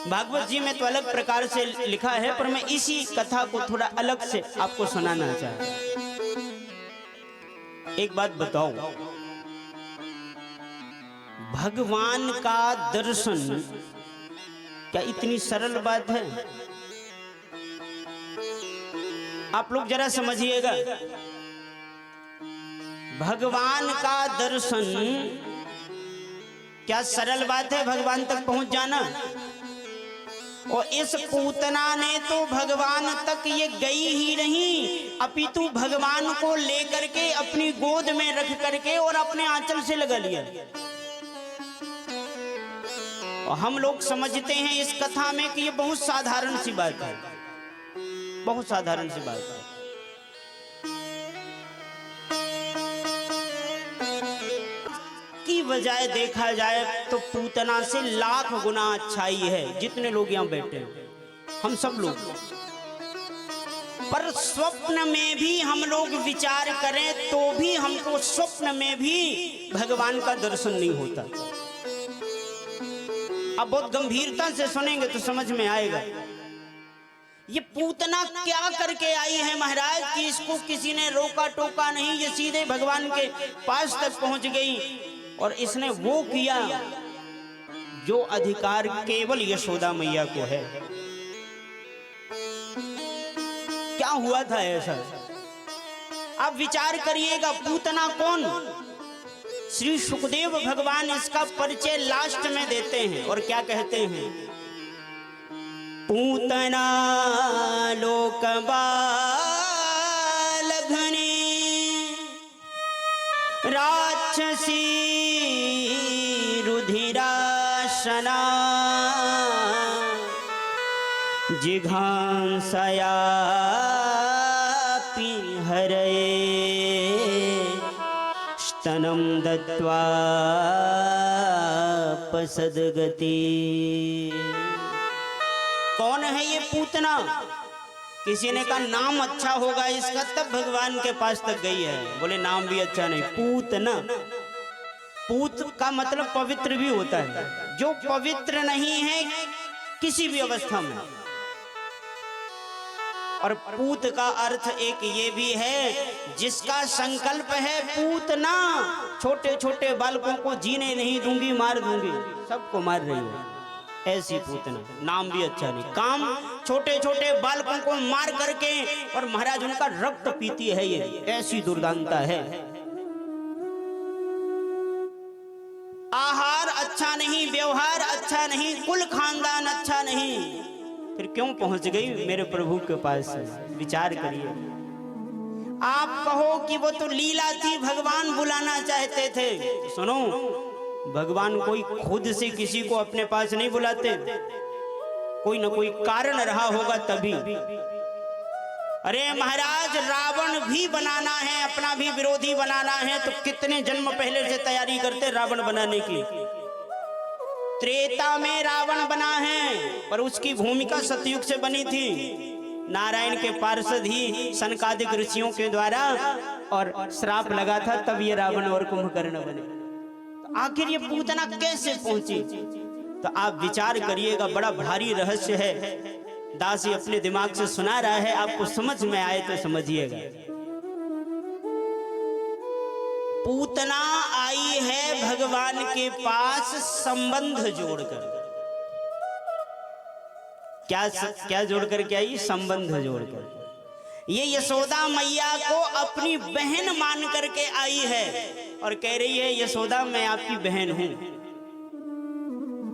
भागवत जी में तो अलग प्रकार से लिखा है, पर मैं इसी कथा को थोड़ा अलग से आपको सुनाना चाहता हूं। एक बात बताओ, भगवान का दर्शन क्या इतनी सरल बात है? आप लोग जरा समझिएगा, भगवान का दर्शन क्या सरल बात है भगवान तक पहुंच जाना? और इस पूतना ने तो भगवान तक ये गई ही नहीं, अपितु भगवान को लेकर के अपनी गोद में रख करके और अपने आंचल से लगा लिया। और हम लोग समझते हैं इस कथा में कि ये बहुत साधारण सी बात है, बहुत साधारण सी बात है। की बजाय देखा जाए तो पूतना से लाख गुना अच्छाई है, जितने लोग यहाँ बैठे हैं हम सब लोग। पर स्वप्न में भी हम लोग विचार करें तो भी हमको स्वप्न में भी भगवान का दर्शन नहीं होता। अब बहुत गंभीरता से सुनेंगे तो समझ में आएगा। ये पूतना क्या करके आई है महाराज कि इसको किसी ने रोका टोका नहीं, ये सीधे भगवान के पास तक पहुंच गई। और इसने वो किया जो अधिकार केवल यशोदा मैया को है। क्या हुआ था ऐसा? आप विचार करिएगा, पूतना कौन? श्री सुखदेव भगवान इसका परिचय लास्ट में देते हैं और क्या कहते हैं? पूतना लोकबालघ्ने राक्षसी रुधिराशना जिघांसया हरये स्तनं दत्त्वा पसदगति। कौन है ये पूतना? किसी ने कहा नाम अच्छा होगा इसका, तब भगवान के पास तक गई है। बोले नाम भी अच्छा नहीं, पूतना। पूत का मतलब पवित्र भी होता है, जो पवित्र नहीं है किसी भी अवस्था में। और पूत का अर्थ एक ये भी है जिसका संकल्प है पूतना, छोटे छोटे बालकों को जीने नहीं दूंगी, मार दूंगी, सबको मार रही है, ऐसी पूतना। नाम भी अच्छा नहीं, काम छोटे छोटे बालकों को मार करके और महाराज उनका रक्त पीती है, ये ऐसी दुर्दांता है। आहार अच्छा नहीं, व्यवहार अच्छा नहीं, कुल खानदान अच्छा नहीं, फिर क्यों पहुंच गई मेरे प्रभु के पास? विचार करिए। आप कहो कि वो तो लीला थी, भगवान बुलाना चाहते थे। सुनो, भगवान कोई खुद से किसी को अपने पास नहीं बुलाते, कोई ना कोई कारण रहा होगा तभी। अरे महाराज, रावण भी बनाना है, अपना भी विरोधी बनाना है, तो कितने जन्म पहले से तैयारी करते रावण बनाने की। त्रेता में रावण बना है, पर उसकी भूमिका सतयुग से बनी थी। नारायण के पार्षद ही सनकादिक ऋषियों के द्वारा और श्राप लगा था, तब ये रावण और कुंभकर्ण बने। तो आखिर ये पूतना कैसे पहुंची? तो आप विचार करिएगा, बड़ा भारी रहस्य है। दासी अपने दिमाग से सुना रहा है, आपको समझ में आए तो समझिएगा। पूतना आई है भगवान के पास संबंध जोड़कर। क्या जोड़कर के आई? संबंध जोड़कर। ये यशोदा मैया को अपनी बहन मान करके आई है और कह रही है यशोदा मैं आपकी बहन हूं।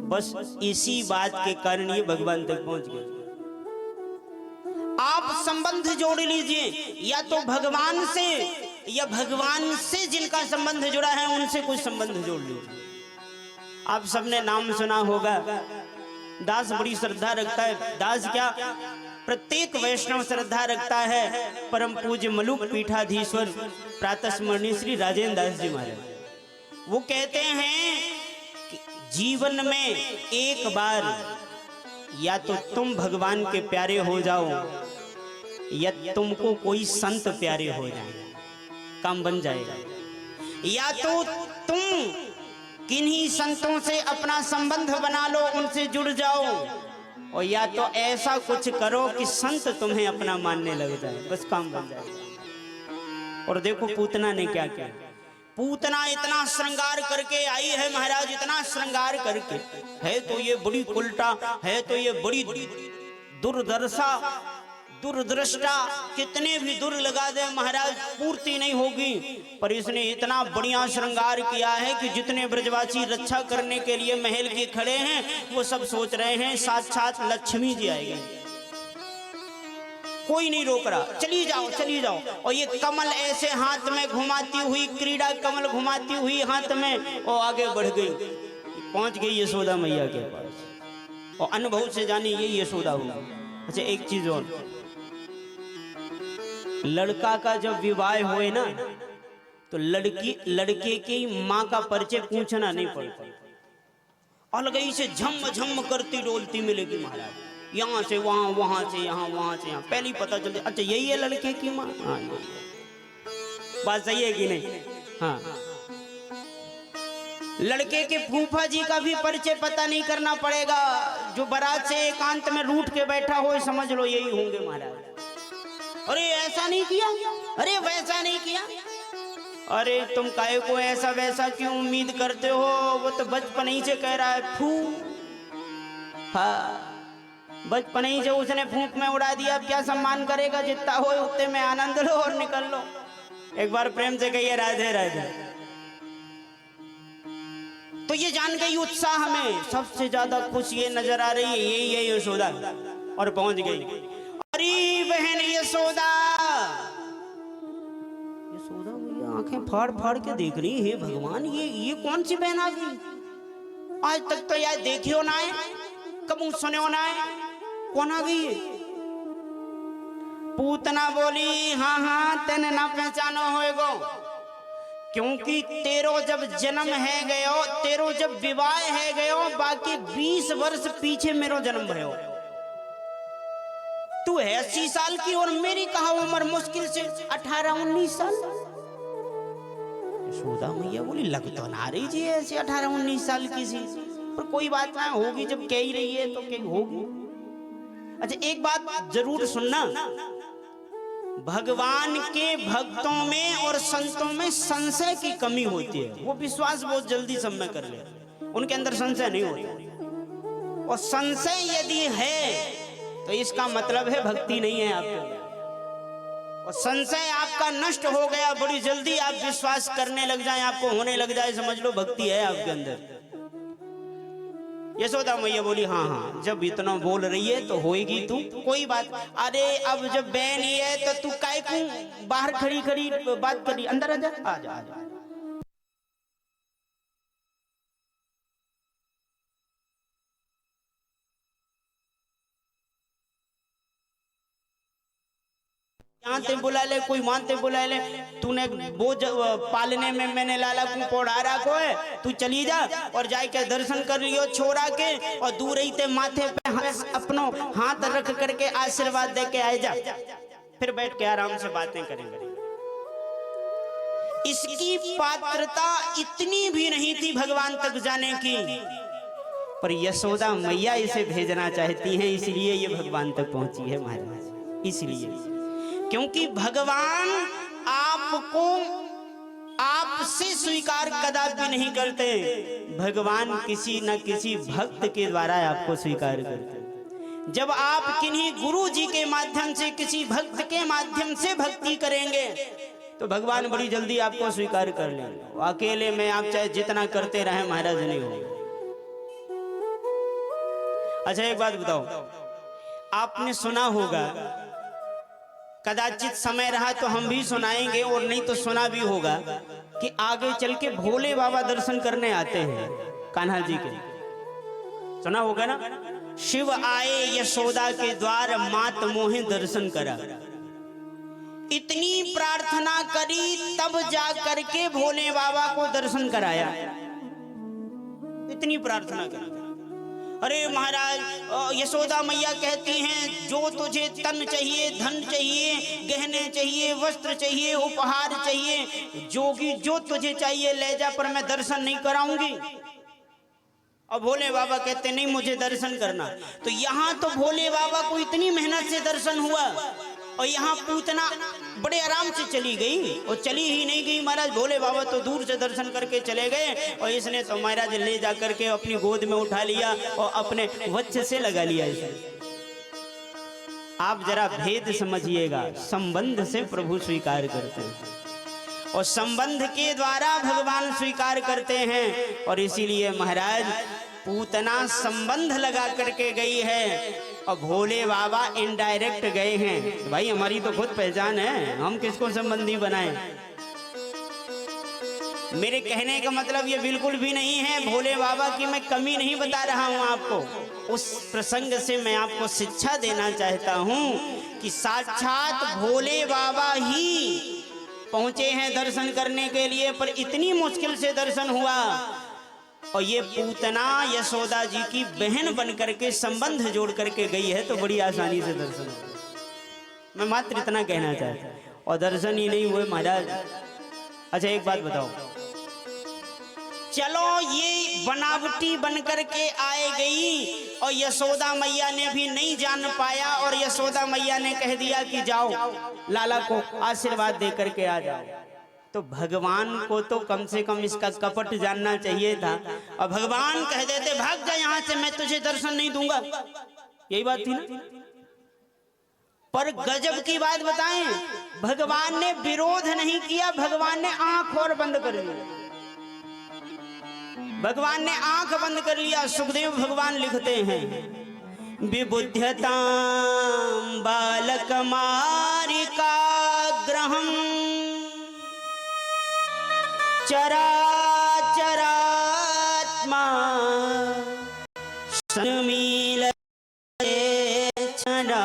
बस इसी बात के कारण ये भगवान तक पहुंच गए। आप संबंध जोड़ लीजिए, या तो भगवान से या भगवान से जिनका संबंध जुड़ा है उनसे कुछ संबंध जोड़ लीजिए। आप सबने नाम सुना होगा, दास बड़ी श्रद्धा रखता है। दास क्या, प्रत्येक वैष्णव श्रद्धा रखता है परम पूज्य मलुक पीठाधीश्वर प्रातः स्मरणीय श्री राजेंद्र दास जी महाराज। वो कहते हैं कि जीवन में एक बार या तो तुम भगवान के प्यारे हो जाओ या तुमको कोई संत प्यारे हो जाए, काम बन जाएगा। या तो तुम किन्हीं संतों से अपना संबंध बना लो, उनसे जुड़ जाओ, और या तो ऐसा कुछ करो कि संत तुम्हें अपना मानने लग जाए, बस काम बन जाए। और देखो पूतना ने क्या किया। पूतना इतना श्रृंगार करके आई है महाराज, इतना श्रृंगार करके, है तो ये बड़ी उल्टा, है तो ये बड़ी दुर्दर्शा दुर्दृष्टा, कितने भी दुर लगा दे महाराज पूर्ति नहीं होगी। पर इसने इतना बढ़िया श्रृंगार किया है कि जितने ब्रजवासी रक्षा करने के लिए महल के खड़े हैं वो सब सोच रहे हैं साक्षात लक्ष्मी जी आएगी। कोई नहीं रोक रहा, चली जाओ चली जाओ। और ये कमल ऐसे हाथ में घुमाती हुई, क्रीड़ा कमल घुमाती हुई हाथ में, और आगे बढ़ गई, पहुंच गई यशोदा मैया के पास। और अनुभव से जानी ये यशोदा हुई। अच्छा एक चीज और, लड़का का जब विवाह हुए ना तो लड़के की माँ का परिचय पूछना नहीं पड़ता, अलगई से झम झम करती डोलती मिलेगी महाराज, यहाँ से वहां, वहां से यहाँ, वहां से यहाँ, पहले ही पता चलती अच्छा यही है लड़के की माँ। हाँ बात सही है कि नहीं? हाँ लड़के के फूफा जी का भी परिचय पता नहीं करना पड़ेगा, जो बारात से एकांत में रूठ के बैठा हो समझ लो यही होंगे महाराज। अरे ऐसा नहीं किया, अरे वैसा नहीं किया, अरे तुम काहे को ऐसा वैसा क्यों उम्मीद करते हो, वो तो बचपन ही से कह रहा है फू। हाँ बचपन ही से उसने फूंक में उड़ा दिया, अब क्या सम्मान करेगा, जितना हो उतने में आनंद लो और निकल लो। एक बार प्रेम से कहिए राधे राधे। तो ये जान गई उत्साह में, सबसे ज्यादा खुश ये नजर आ रही है यही है यशोदा, और पहुंच गई। अरे बहन यशोदा, यशोदा भैया आंखें फाड़ फाड़ के देख रही है, भगवान ये कौन सी बहन आ गई, आज तक तो यार देखियो ना है, कबू सुनो ना है, कौन आ गई है? पूतना बोली हाँ हाँ तेने ना पहचानो होएगो, क्योंकि तेरो जब जन्म है गयो, तेरो जब विवाह है गयो, बाकी 20 वर्ष पीछे मेरो जन्म भयो। तू है 80 साल की और मेरी कहा उम्र मुश्किल से 18-19 साल। यशोदा मैया बोली लग तो ना रही जी ऐसे 18-19 साल की सी, पर कोई बात ना होगी, जब कह ही रही है तो कह होगी। अच्छा एक बात जरूर सुनना, भगवान के भक्तों में और संतों में संशय की कमी होती है, वो विश्वास बहुत जल्दी सब में कर ले, उनके अंदर संशय नहीं होता। और संशय यदि है तो इसका मतलब है भक्ति नहीं है आपके, और संशय आपका नष्ट हो गया, बड़ी जल्दी आप विश्वास करने लग जाएं, आपको होने लग जाए, समझ लो भक्ति है आपके अंदर। यशोदा मैया बोली हाँ हाँ जब इतना बोल रही है तो होएगी तू, कोई बात। अरे अब जब बहन ही है तो तू काय को बाहर खड़ी खड़ी बात करी, अंदर आजा, आजा आजा। मानते बुला ले, कोई मानते बुला ले, तूने बोझ पालने में मैंने लाला को पौड़ा रखो है, तू चली जा और जाके दर्शन कर लियो छोड़ा के, और दूर ही ते माथे पे अपनो हाथ रख करके आशीर्वाद दे के आ जा, फिर बैठ के आराम से बातें करेंगे। इसकी पात्रता इतनी भी नहीं थी भगवान तक जाने की, पर यशोदा मैया इसे भेजना चाहती हैं, इसलिए ये भगवान तक पहुंची है महाराज। इसलिए क्योंकि भगवान आपको आपसे स्वीकार कदापि नहीं करते, भगवान किसी न किसी भक्त के द्वारा आपको स्वीकार करते। जब आप किन्हीं गुरु जी के माध्यम से, किसी भक्त के माध्यम से भक्ति करेंगे तो भगवान बड़ी जल्दी आपको स्वीकार कर लेंगे। अकेले में आप चाहे जितना करते रहे महाराज नहीं होगा। अच्छा एक बात बताओ, आपने सुना होगा, कदाचित समय रहा तो हम भी सुनाएंगे और नहीं तो सुना भी होगा, कि आगे चल के भोले बाबा दर्शन करने आते हैं कान्हा जी के, सुना होगा ना। शिव आए यशोदा के द्वार, मात मोहे दर्शन करा, इतनी प्रार्थना करी तब जा करके भोले बाबा को दर्शन कराया, इतनी प्रार्थना करी। अरे महाराज यशोदा मैया कहती हैं जो तुझे तन चाहिए, धन चाहिए, गहने चाहिए, वस्त्र चाहिए, उपहार चाहिए, जोगी जो तुझे चाहिए ले जा, पर मैं दर्शन नहीं कराऊंगी। और भोले बाबा कहते नहीं मुझे दर्शन करना। तो यहाँ तो भोले बाबा को इतनी मेहनत से दर्शन हुआ और यहाँ पूतना बड़े आराम से चली गई और चली ही नहीं गई महाराज। भोले बाबा तो दूर से दर्शन करके चले गए और इसने तो महाराज ले जा करके अपनी गोद में उठा लिया और अपने वच्छ से लगा लिया इसे। आप जरा भेद समझिएगा, संबंध से प्रभु स्वीकार करते हैं और संबंध के द्वारा भगवान स्वीकार करते हैं। और इसीलिए महाराज पूतना संबंध लगा करके गई है और भोले बाबा इनडायरेक्ट गए हैं। भाई हमारी तो खुद पहचान है, हम किसको संबंधी बनाएं। मेरे कहने का मतलब ये बिल्कुल भी नहीं है भोले बाबा की मैं कमी नहीं बता रहा हूं आपको। उस प्रसंग से मैं आपको शिक्षा देना चाहता हूं कि साक्षात भोले बाबा ही पहुंचे हैं दर्शन करने के लिए, पर इतनी मुश्किल से दर्शन हुआ और ये पूतना यशोदा जी की बहन बन करके संबंध जोड़ करके गई है तो बड़ी आसानी से दर्शन हुआ। मैं मात्र इतना कहना चाहता हूं और दर्शन ही नहीं हुए महाराज। अच्छा एक बात बताओ, चलो ये बनावटी बन करके आए गई और यशोदा मैया ने भी नहीं जान पाया और यशोदा मैया ने कह दिया कि जाओ लाला को आशीर्वाद दे करके आ जाओ। तो भगवान को तो कम से कम इसका कपट जानना चाहिए था और भगवान कह देते भाग जा यहाँ से, मैं तुझे दर्शन नहीं दूंगा। यही बात थी ना। पर गजब की बात बताएं, भगवान ने विरोध नहीं किया, भगवान ने आंख और बंद कर लिया। भगवान ने आंख बंद कर लिया। सुखदेव भगवान लिखते हैं विबुध्यतां बालक मारिका ग्रहम चराचरात्मा सन्मीलते क्षणा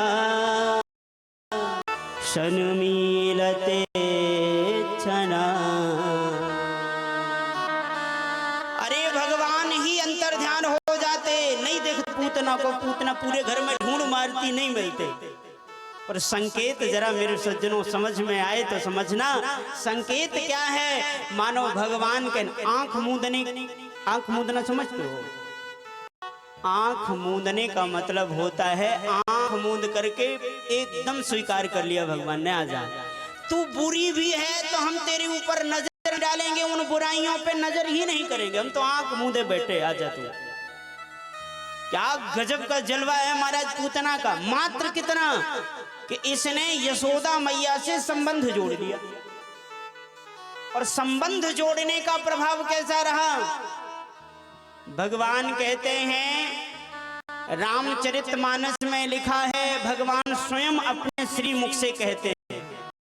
सन्मीलते क्षणा। अरे भगवान ही अंतर ध्यान हो जाते, नहीं देखते पूतना को, पूतना पूरे घर में ढूंढ मारती नहीं मिलते। पर संकेत जरा मेरे सज्जनों समझ में आए तो समझना, संकेत क्या है। मानो भगवान के आंख मूंदने, आंख मूंदना समझते हो? आंख मूंदने का मतलब होता है आंख मूंद करके एकदम स्वीकार कर लिया भगवान ने, आजा तू बुरी भी है तो हम तेरे ऊपर नजर डालेंगे, उन बुराइयों पे नजर ही नहीं करेंगे, हम तो आंख मूंदे बैठे, आजा तू। क्या गजब का जलवा है महाराज पूतना का। मात्र कितना कि इसने यशोदा मैया से संबंध जोड़ दिया और संबंध जोड़ने का प्रभाव कैसा रहा। भगवान कहते हैं रामचरितमानस में लिखा है, भगवान स्वयं अपने श्री मुख से कहते हैं,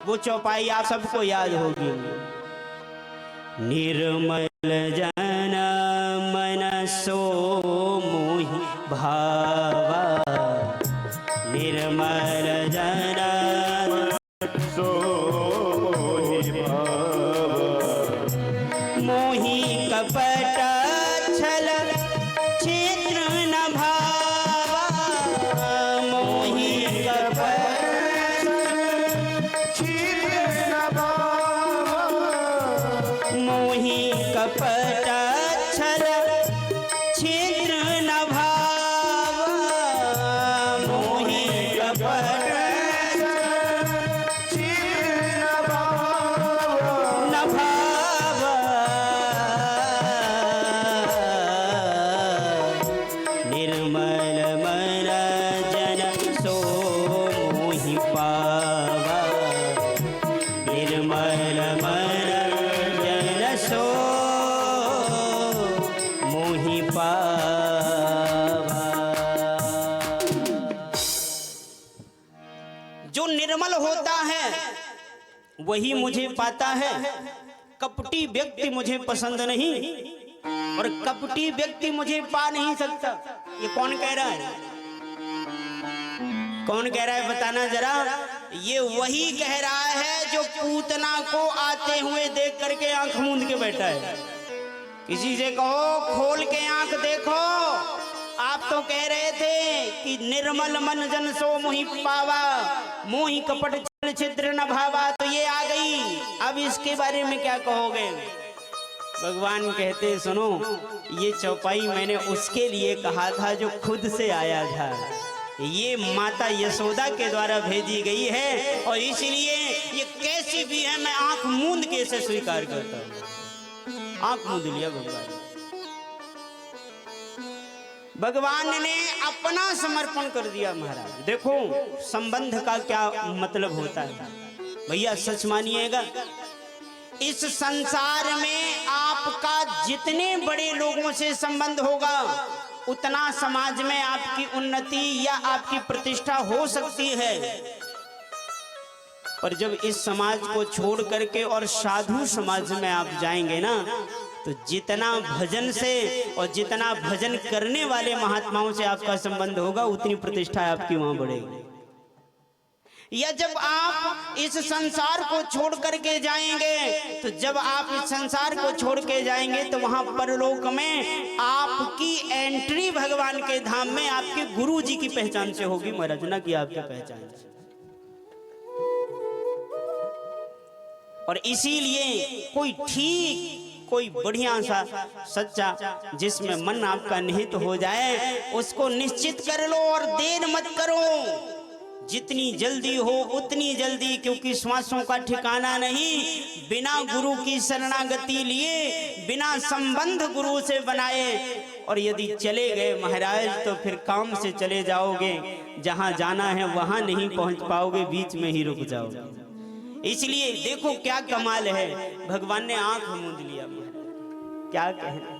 वो चौपाई आप सबको याद होगी। निर्मल जन मनसो मोहि भावा निर्मल जन सो मोहि भावा मोहि कपट छल क्षेत्र न भावा मोहि कपट क्षेत्र न भावा मोहि कपट छल क्षेत्र न भावा मोहि कपट न भावा निर्मल मन जन सो मोहि पावा निर्मल मन जन सो मोहि पावा। जो निर्मल होता है वही मुझे पाता है, कपटी व्यक्ति मुझे पसंद नहीं और कपटी व्यक्ति मुझे पा नहीं सकता। ये कौन कह रहा है? कौन कह रहा है बताना जरा। ये वही कह रहा है जो पूतना को आते हुए देख करके आंख मूंद के बैठा है। किसी से कहो खोल के आंख देखो, आप तो कह रहे थे कि निर्मल मन जन सो मोहि पावा मोहि कपट छल छिद्र न भावा, तो ये आ गई। अब इसके बारे में क्या कहोगे? भगवान कहते सुनो, ये चौपाई मैंने उसके लिए कहा था जो खुद से आया था, ये माता यशोदा के द्वारा भेजी गई है, और इसलिए ये कैसी भी है मैं आंख मूंद के इसे स्वीकार करता हूं। आंख मूंद लिया भगवान ने अपना समर्पण कर दिया। महाराज देखो संबंध का क्या मतलब होता है भैया, सच मानिएगा, इस संसार में आपका जितने बड़े लोगों से संबंध होगा उतना समाज में आपकी उन्नति या आपकी प्रतिष्ठा हो सकती है। पर जब इस समाज को छोड़ करके और साधु समाज में आप जाएंगे ना, तो जितना भजन से और जितना भजन करने वाले महात्माओं से आपका संबंध होगा उतनी प्रतिष्ठा आपकी वहां बढ़ेगी। या जब आप इस संसार को छोड़ करके जाएंगे, तो जब आप इस संसार को छोड़ के जाएंगे तो वहां परलोक में आपकी एंट्री भगवान के धाम में आपके गुरु जी की पहचान से होगी महाराज, ना कि आपकी पहचान से। और इसीलिए कोई ठीक कोई बढ़िया सा सच्चा जिसमें मन आपका निहित हो जाए उसको निश्चित कर लो और देर मत करो, जितनी जल्दी हो उतनी जल्दी, क्योंकि श्वासों का ठिकाना नहीं। बिना गुरु की शरणागति लिए, बिना संबंध गुरु से बनाए और यदि चले गए महाराज तो फिर काम से चले जाओगे, जहां जाना है वहां नहीं पहुंच पाओगे, बीच में ही रुक जाओगे। इसलिए देखो क्या कमाल है, भगवान ने आंख मूंद लिया। क्या कहना,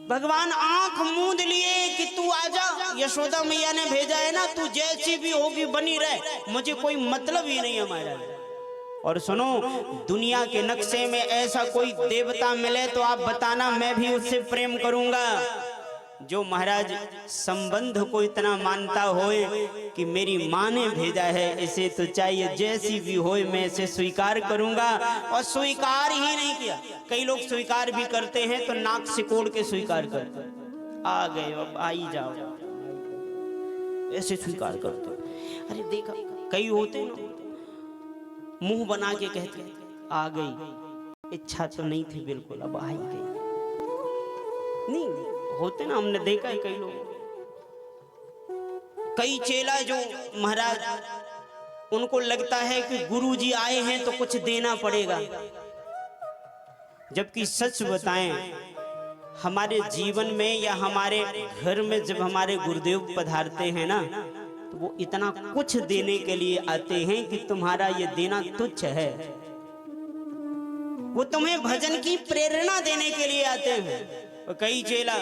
भगवान आंख मूंद लिए कि तू आजा, यशोदा मैया ने भेजा है ना, तू जैसी भी होगी बनी रहे, मुझे कोई मतलब ही नहीं है महाराज। और सुनो, दुनिया के नक्शे में ऐसा कोई देवता मिले तो आप बताना, मैं भी उससे प्रेम करूंगा। जो महाराज संबंध को इतना मानता होए कि मेरी माँ ने भेजा है, इसे तो चाहिए जैसी भी होए मैं इसे स्वीकार करूंगा। और स्वीकार ही नहीं किया, कई लोग स्वीकार भी करते हैं तो नाक सिकोड़ के स्वीकार करते, आ गए अब आई जाओ, ऐसे स्वीकार करते। अरे देखा कई होते ना मुंह बना के कहते आ गई, इच्छा तो नहीं थी बिल्कुल, अब आई गई। नहीं होते ना, हमने देखा है कई लोग, कई चेला जो महाराज उनको लगता है कि गुरुजी आए हैं तो कुछ देना पड़ेगा, जबकि सच बताएं हमारे जीवन में या हमारे घर में जब हमारे गुरुदेव पधारते हैं ना, तो वो इतना कुछ देने के लिए आते हैं कि तुम्हारा ये देना तुच्छ है। वो तुम्हें भजन की प्रेरणा देने के लिए आते हैं। कई चेला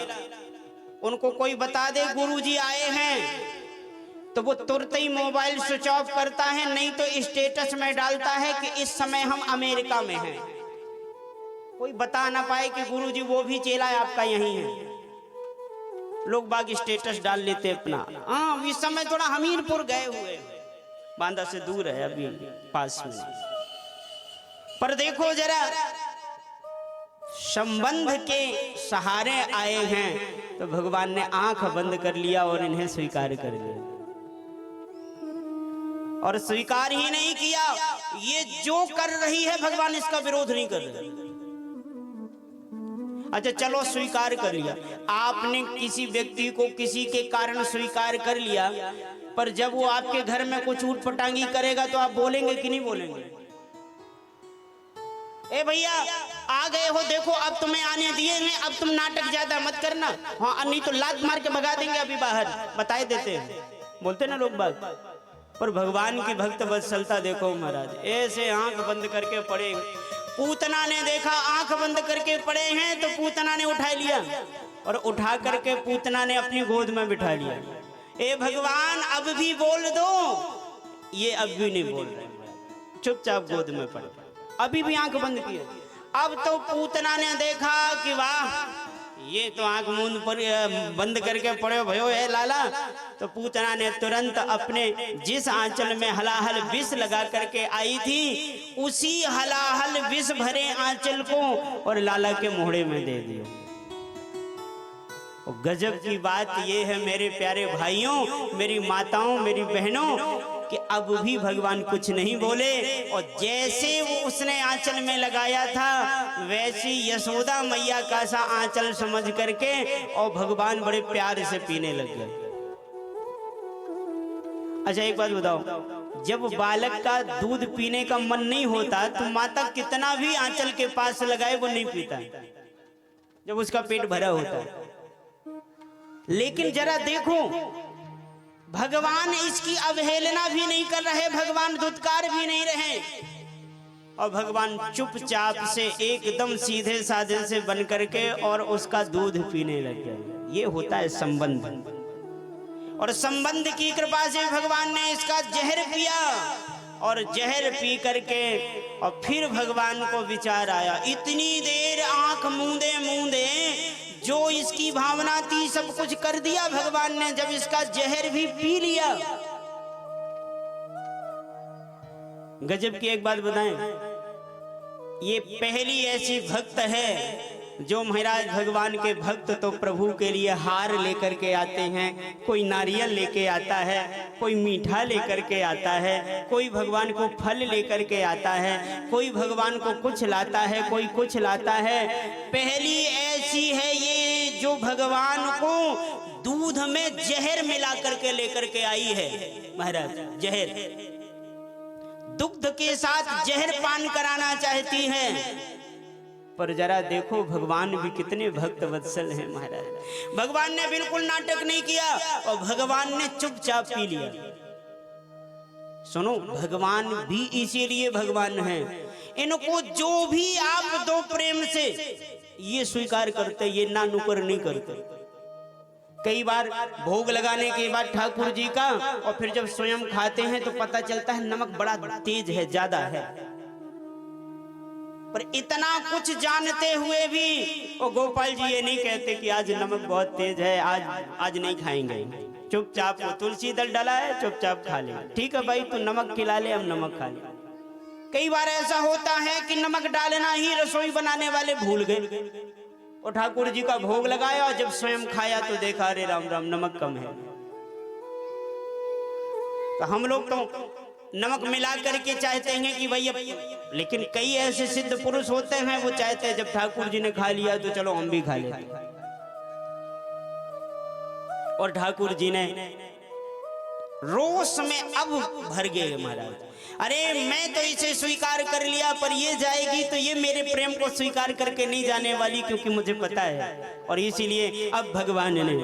उनको कोई बता दे गुरुजी आए हैं तो वो तुरंत ही मोबाइल स्विच ऑफ करता है, नहीं तो स्टेटस में डालता है कि इस समय हम अमेरिका में हैं। कोई बता ना पाए कि गुरुजी वो भी चेला है आपका यहीं है। लोग बाग स्टेटस डाल लेते अपना, हाँ इस समय थोड़ा हमीरपुर गए हुए, बांदा से दूर है अभी पास में। पर देखो जरा, संबंध के सहारे आए हैं तो भगवान ने आंख बंद कर लिया और इन्हें स्वीकार कर लिया। और स्वीकार ही नहीं किया, ये जो कर रही है भगवान इसका विरोध नहीं कर रहे। अच्छा चलो स्वीकार कर लिया, आपने किसी व्यक्ति को किसी के कारण स्वीकार कर लिया, पर जब वो आपके घर में कुछ ऊटपटांगी करेगा तो आप बोलेंगे कि नहीं बोलेंगे? ए भैया आ गए हो, देखो अब तुम्हें आने दिए हैं, अब तुम नाटक ज्यादा मत करना, हाँ नहीं तो लात मार के भगा देंगे अभी बाहर, बताए देते हैं, बोलते ना लोग बात। पर भगवान की भक्त वत्सलता देखो महाराज, ऐसे आंख बंद करके पड़े। पूतना ने देखा आंख बंद करके पड़े हैं तो पूतना ने उठा लिया और उठा करके पूतना ने अपनी गोद में बिठा लिया। ए भगवान अब भी बोल दो, ये अब भी नहीं बोल रहे, चुपचाप गोद में पड़े, अभी भी आंख बंद किए। अब तो पूतना ने देखा कि वाह ये तो आंख मूंद पर बंद करके पड़े भयो है लाला, तो पूतना ने तुरंत अपने जिस आंचल में हलाहल विष लगा करके आई थी उसी हलाहल विष भरे आंचल को और लाला के मोहड़े में दे दिया। गजब की बात ये है मेरे प्यारे भाइयों, मेरी माताओं, मेरी बहनों, कि अब भी भगवान कुछ नहीं बोले, और जैसे वो उसने आंचल में लगाया था वैसी यशोदा मैया का सा आंचल समझ करके और भगवान बड़े प्यार से पीने लग गए। अच्छा एक बात बताओ, जब बालक का दूध पीने का मन नहीं होता तो माता कितना भी आंचल के पास लगाए वो नहीं पीता जब उसका पेट भरा होता है। लेकिन जरा देखो, भगवान इसकी अवहेलना भी नहीं कर रहे, भगवान धुतकार भी नहीं रहे, और भगवान चुपचाप से एकदम सीधे साधे से बन करके और उसका दूध पीने लग गए। ये होता है संबंध, और संबंध की कृपा से भगवान ने इसका जहर पिया, और जहर पी करके और फिर भगवान को विचार आया, इतनी देर आंख मूंदे मूंदे जो इसकी भावना थी सब कुछ कर दिया भगवान ने, जब इसका जहर भी पी लिया। गजब की एक बात बताएं, ये पहली ऐसी भक्त है जो महाराज भगवान के भक्त तो प्रभु के लिए हार लेकर के आते हैं, कोई नारियल लेके आता है, कोई मीठा लेकर के आता है, कोई भगवान को फल लेकर के आता है, कोई भगवान को कुछ लाता है, कोई कुछ लाता है। पहली ऐसी है ये जो भगवान को दूध में जहर मिला करके लेकर के आई है। महाराज जहर, दुग्ध के साथ जहर पान कराना चाहती है। पर जरा देखो भगवान भी कितने भक्त वत्सल हैं महाराज। भगवान ने बिल्कुल नाटक नहीं किया और भगवान ने चुपचाप पी लिया। सुनो, भगवान भी इसीलिए भगवान है, इनको जो भी आप दो प्रेम से ये स्वीकार करते, ये ना नुकर नहीं करते। कई बार भोग लगाने के बाद ठाकुर जी का और फिर जब स्वयं खाते हैं तो पता चलता है नमक बड़ा तेज है, ज्यादा है। पर इतना कुछ जानते हुए भी वो गोपाल जी ये नहीं कहते कि आज नमक बहुत तेज है, आज नहीं खाएंगे। चुपचाप वो तुलसी दल डाला है, चुपचाप खा ले। ठीक है भाई, तू नमक खिला ले, हम नमक खा ले। कई बार ऐसा होता है कि नमक डालना ही रसोई बनाने वाले भूल गए और ठाकुर जी का भोग लगाया और जब स्वयं खाया तो देखा अरे राम राम नमक कम है। तो हम लोग तो नमक मिला करके चाहते हैं कि भाई अब, लेकिन कई ऐसे सिद्ध पुरुष होते हैं वो चाहते हैं जब ठाकुर जी ने खा लिया तो चलो हम भी खा लेते। और ठाकुर जी ने रोष में अब भर गए महाराज, अरे मैं तो इसे स्वीकार कर लिया पर ये जाएगी तो ये मेरे प्रेम को स्वीकार करके नहीं जाने वाली, क्योंकि मुझे पता है। और इसीलिए अब भगवान ने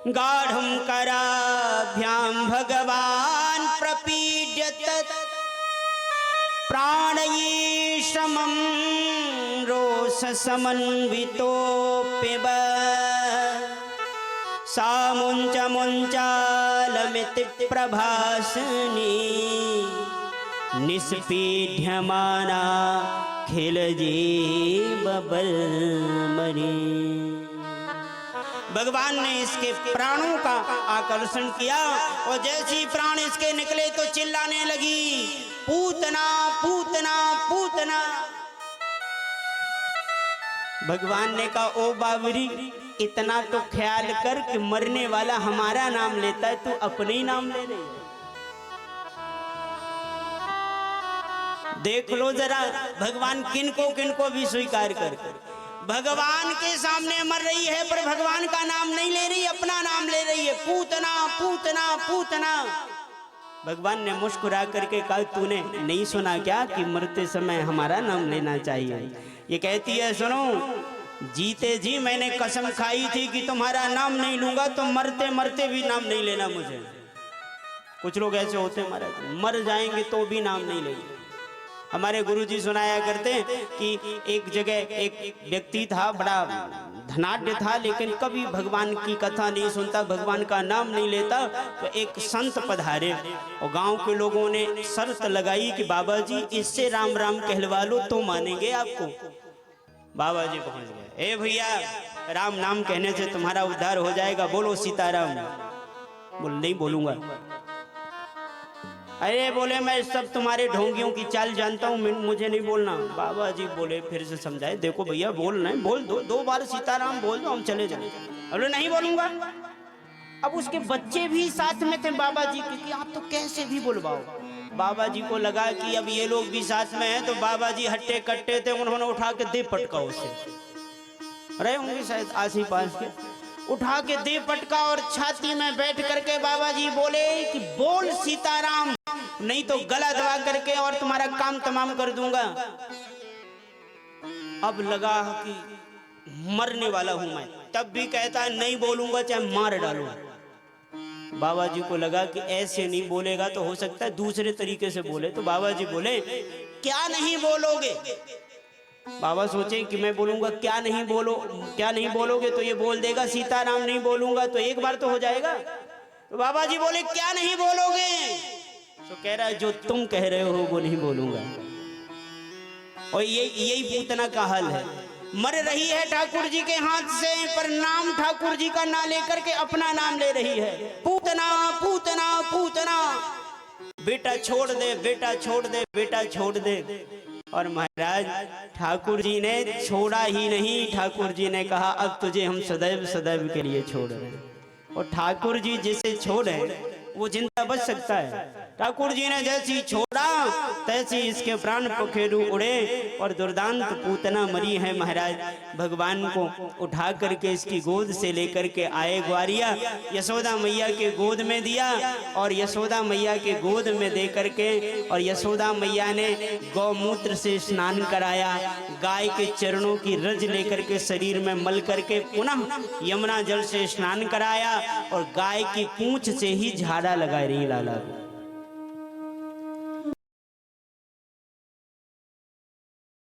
गाढ़ं कराभ्यां भगवान प्रपीड्यत प्राणयीशमं रोष समन्वितोऽप्यव सा मुञ्च मुञ्चालमिति प्रभासिनी निष्पीड्यमाना खिलजीव बलमणि। भगवान ने इसके प्राणों का आकर्षण किया और जैसे ही प्राण इसके निकले तो चिल्लाने लगी, पूतना पूतना पूतना। भगवान ने कहा, ओ बावरी, इतना तो ख्याल कर कि मरने वाला हमारा नाम लेता है, तू अपने ही नाम ले रही। देख लो जरा भगवान किनको भी स्वीकार कर। भगवान के सामने मर रही है पर भगवान का नाम नहीं ले रही, अपना नाम ले रही है, पूतना पूतना पूतना। भगवान ने मुस्कुरा करके कहा, तूने नहीं सुना क्या कि मरते समय हमारा नाम लेना चाहिए? ये कहती है, सुनो, जीते जी मैंने कसम खाई थी कि तुम्हारा नाम नहीं लूंगा, तो मरते मरते भी नाम नहीं लेना मुझे। कुछ लोग ऐसे होते हैं महाराज, मर जाएंगे तो भी नाम नहीं लेंगे। हमारे गुरुजी सुनाया करते कि एक जगह एक व्यक्ति था, बड़ा धनाढ्य था, लेकिन कभी भगवान की कथा नहीं सुनता, भगवान का नाम नहीं लेता। तो एक संत पधारे और गांव के लोगों ने शर्त लगाई कि बाबा जी इससे राम राम कहलवा लो तो मानेंगे आपको। बाबा जी पहुंच गए, ए भैया, राम नाम कहने से तुम्हारा उद्धार हो जाएगा, बोलो सीताराम। बोल, नहीं बोलूंगा। अरे बोले, मैं सब तुम्हारे ढोंगियों की चाल जानता हूँ, मुझे नहीं बोलना। बाबा जी बोले, फिर से समझाए, देखो भैया बोलना है, बोल दो, 2 बार सीताराम बोल दो, हम चले जाए। बोले नहीं बोलूंगा। अब उसके बच्चे भी साथ में थे बाबा जी के कि आप तो कैसे भी बुलवाओ। बाबा जी को लगा कि अब ये लोग भी साथ में हैं, तो बाबा जी हट्टे कट्टे थे, उन्होंने उठा के दे पटका उसे, रहे होंगे शायद आस ही पास के, उठा के दे पटका और छाती में बैठ करके बाबा जी बोले कि बोल सीताराम, नहीं तो गला दबा करके और तुम्हारा काम तमाम कर दूंगा। अब लगा कि मरने वाला हूं मैं, तब भी कहता है नहीं बोलूंगा चाहे मार डालूंगा। बाबा जी को लगा कि ऐसे नहीं बोलेगा तो हो सकता है दूसरे तरीके से बोले, तो बाबा जी बोले क्या नहीं बोलोगे। बाबा सोचे कि मैं बोलूंगा क्या नहीं बोलोगे, तो ये बोल देगा सीताराम नहीं बोलूंगा, तो एक बार तो हो जाएगा। तो बाबा जी बोले क्या नहीं बोलोगे, तो कह रहा है जो तुम कह रहे हो वो नहीं बोलूंगा। और यही पूतना का हल है, मर रही है ठाकुर जी के हाथ से, पर नाम ठाकुर जी का ना लेकर के अपना नाम ले रही है। पूतना पूतना पूतना, बेटा छोड़ दे, बेटा छोड़ दे, बेटा छोड़ दे। और महाराज ठाकुर जी ने छोड़ा ही नहीं, ठाकुर जी ने कहा अब तुझे हम सदैव सदैव के लिए छोड़ रहे हैं। और ठाकुर जी जिसे छोड़े वो जिंदा बच सकता है। ठाकुर जी ने जैसी छोड़ा तैसी इसके प्राण पखेरु उड़े और दुर्दांत पूतना मरी है। महाराज भगवान को उठा करके इसकी गोद से लेकर के आए ग्वारिया, यशोदा मैया के गोद में दिया और यशोदा मैया के गोद में दे करके और यशोदा मैया ने गौमूत्र से स्नान कराया, गाय के चरणों की रज लेकर के शरीर में मल करके पुनः यमुना जल से स्नान कराया और गाय की पूंछ से ही झाड़ा लगा रही लाला को।